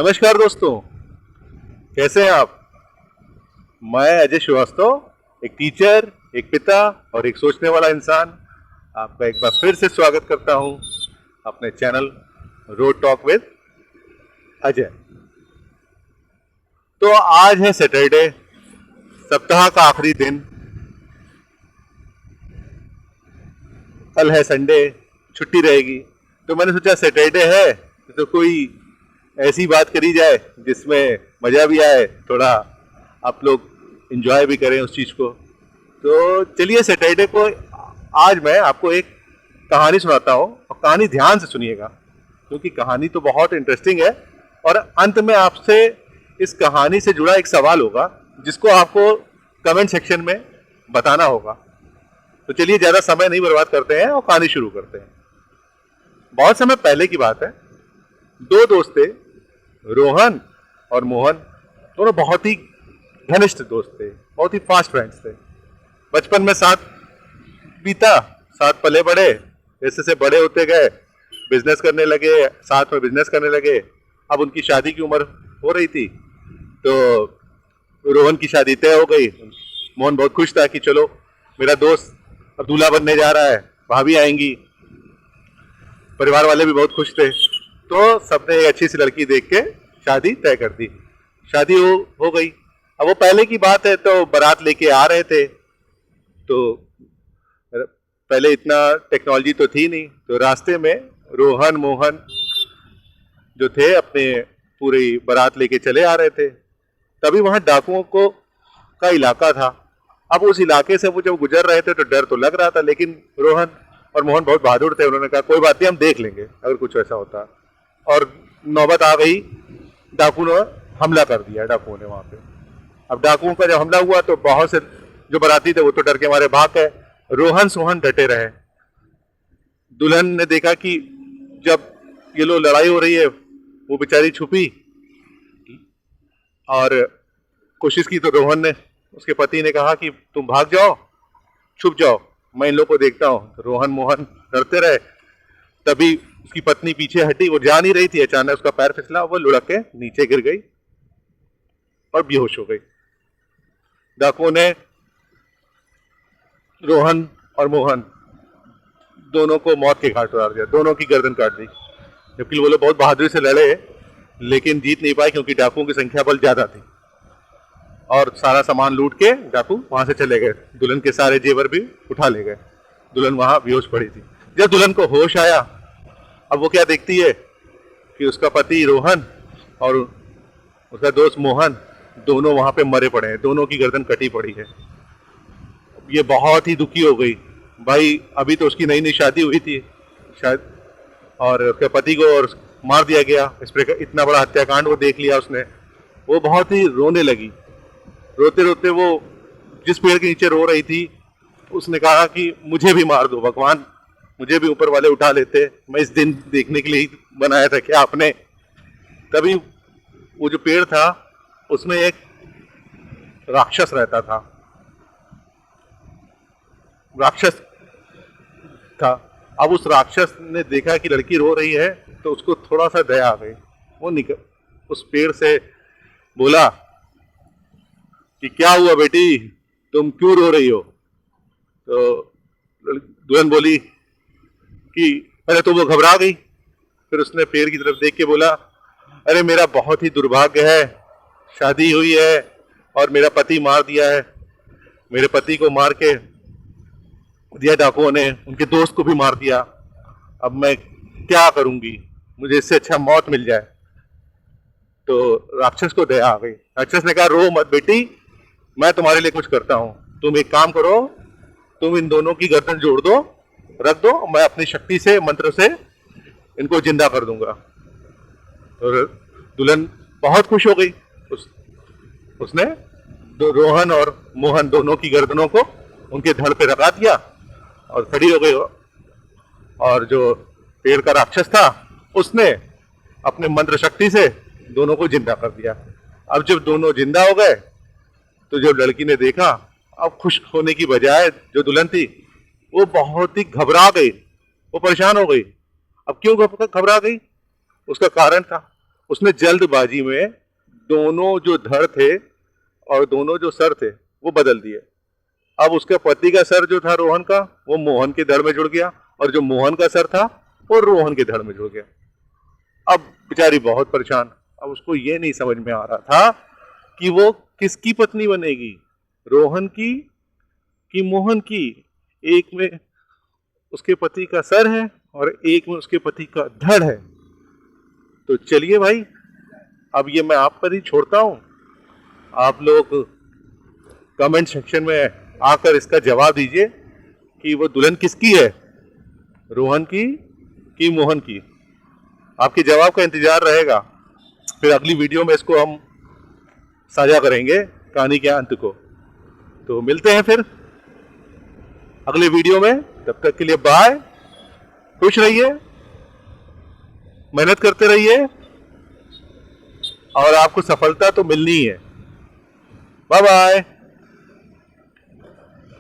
नमस्कार दोस्तों, कैसे हैं आप। मैं अजय श्रीवास्तव, एक टीचर, एक पिता और एक सोचने वाला इंसान आपका एक बार फिर से स्वागत करता हूं अपने channel road talk with Ajay. तो आज है सैटरडे, सप्ताह का आखिरी दिन। कल है संडे, छुट्टी रहेगी। तो मैंने सोचा सैटरडे है तो कोई ऐसी बात करी जाए जिसमें मज़ा भी आए, थोड़ा आप लोग एंजॉय भी करें उस चीज़ को। तो चलिए सैटरडे को आज मैं आपको एक कहानी सुनाता हूँ और कहानी ध्यान से सुनिएगा क्योंकि कहानी तो बहुत इंटरेस्टिंग है और अंत में आपसे इस कहानी से जुड़ा एक सवाल होगा जिसको आपको कमेंट सेक्शन में बताना होगा। तो चलिए ज़्यादा समय नहीं बर्बाद करते हैं और कहानी शुरू करते हैं। बहुत समय पहले की बात है, दो दोस्त थे, रोहन और मोहन। दोनों बहुत ही घनिष्ठ दोस्त थे, बहुत ही फास्ट फ्रेंड्स थे। बचपन में साथ बीता, साथ पले बड़े, जैसे से बड़े होते गए बिजनेस करने लगे, साथ में बिजनेस करने लगे। अब उनकी शादी की उम्र हो रही थी तो रोहन की शादी तय हो गई। मोहन बहुत खुश था कि चलो मेरा दोस्त अब दूल्हा बनने जा रहा है, भाभी आएंगी। परिवार वाले भी बहुत खुश थे। तो सबने एक अच्छी सी लड़की देख के शादी तय कर दी। शादी हो गई। अब वो पहले की बात है तो बारात लेके आ रहे थे। तो पहले इतना टेक्नोलॉजी तो थी नहीं, तो रास्ते में रोहन मोहन जो थे अपने पूरी बारात लेके चले आ रहे थे। तभी वहाँ डाकुओं का इलाका था। अब उस इलाके से वो जब गुजर रहे थे तो डर तो लग रहा था, लेकिन रोहन और मोहन बहुत बहादुर थे। उन्होंने कहा कोई बात नहीं, हम देख लेंगे अगर कुछ ऐसा होता। और नौबत आ गई, डाकू ने हमला कर दिया। डाकुओं ने वहाँ पे, अब डाकुओं का जब हमला हुआ तो बहुत से जो बाराती थे वो तो डर के मारे भाग गए। रोहन सोहन डटे रहे। दुल्हन ने देखा कि जब ये लोग लड़ाई हो रही है, वो बेचारी छुपी और कोशिश की। तो रोहन ने, उसके पति ने कहा कि तुम भाग जाओ, छुप जाओ, मैं इन लोगों को देखता हूँ। तो रोहन मोहन डरते रहे। तभी उसकी पत्नी पीछे हटी, वो जा नहीं रही थी, अचानक उसका पैर फिसला, वो लुढ़क के नीचे गिर गई और बेहोश हो गई। डाकुओं ने रोहन और मोहन दोनों को मौत के घाट उतार दिया, दोनों की गर्दन काट दी। जबकि वो लोग बहुत बहादुरी से लड़े लेकिन जीत नहीं पाए क्योंकि डाकुओं की संख्या बल ज्यादा थी। और सारा सामान लूट के डाकू वहां से चले गए। दुल्हन के सारे जेवर भी उठा ले गए। दुल्हन वहां बेहोश पड़ी थी। जब दुल्हन को होश आया, अब वो क्या देखती है कि उसका पति रोहन और उसका दोस्त मोहन दोनों वहां पे मरे पड़े हैं, दोनों की गर्दन कटी पड़ी है। ये बहुत ही दुखी हो गई। भाई अभी तो उसकी नई नई शादी हुई थी शायद, और उसके पति को और मार दिया गया। इस प्रकार इतना बड़ा हत्याकांड वो देख लिया उसने। वो बहुत ही रोने लगी। रोते रोते वो जिस पेड़ के नीचे रो रही थी, उसने कहा कि मुझे भी मार दो भगवान, मुझे भी ऊपर वाले उठा लेते, मैं इस दिन देखने के लिए ही बनाया था क्या आपने। तभी वो जो पेड़ था उसमें एक राक्षस रहता था। राक्षस था। अब उस राक्षस ने देखा कि लड़की रो रही है तो उसको थोड़ा सा दया आ गई। वो उस पेड़ से बोला कि क्या हुआ बेटी, तुम क्यों रो रही हो। तो दुल्हन बोली कि पहले तो वो घबरा गई, फिर उसने पेड़ की तरफ देख के बोला, अरे मेरा बहुत ही दुर्भाग्य है, शादी हुई है और मेरा पति मार दिया है। मेरे पति को मार के दिया डाकुओं ने, उनके दोस्त को भी मार दिया। अब मैं क्या करूंगी, मुझे इससे अच्छा मौत मिल जाए। तो राक्षस को दया आ गई। राक्षस ने कहा रो मत बेटी, मैं तुम्हारे लिए कुछ करता हूं। तुम एक काम करो, तुम इन दोनों की गर्दन जोड़ दो, रख दो, मैं अपनी शक्ति से, मंत्र से इनको जिंदा कर दूंगा। और दुल्हन बहुत खुश हो गई। उसने रोहन और मोहन दोनों की गर्दनों को उनके धड़ पे रखा दिया और खड़ी हो गई। और जो पेड़ का राक्षस था उसने अपने मंत्र शक्ति से दोनों को जिंदा कर दिया। अब जब दोनों जिंदा हो गए तो जब लड़की ने देखा, अब खुश होने की बजाय जो दुल्हन थी वो बहुत ही घबरा गई, वो परेशान हो गई। अब क्यों घबरा गई, उसका कारण था, उसने जल्दबाजी में दोनों जो धड़ थे और दोनों जो सर थे वो बदल दिए। अब उसके पति का सर जो था रोहन का, वो मोहन के धड़ में जुड़ गया, और जो मोहन का सर था वो रोहन के धड़ में जुड़ गया। अब बेचारी बहुत परेशान। अब उसको ये नहीं समझ में आ रहा था कि वो किसकी पत्नी बनेगी, रोहन की कि मोहन की। एक में उसके पति का सर है और एक में उसके पति का धड़ है। तो चलिए भाई, अब ये मैं आप पर ही छोड़ता हूं। आप लोग कमेंट सेक्शन में आकर इसका जवाब दीजिए कि वो दुल्हन किसकी है, रोहन की कि मोहन की। आपके जवाब का इंतजार रहेगा। फिर अगली वीडियो में इसको हम साझा करेंगे, कहानी के अंत को। तो मिलते हैं फिर अगले वीडियो में। तब तक के लिए बाय। खुश रहिए, मेहनत करते रहिए, और आपको सफलता तो मिलनी ही है। Bye bye.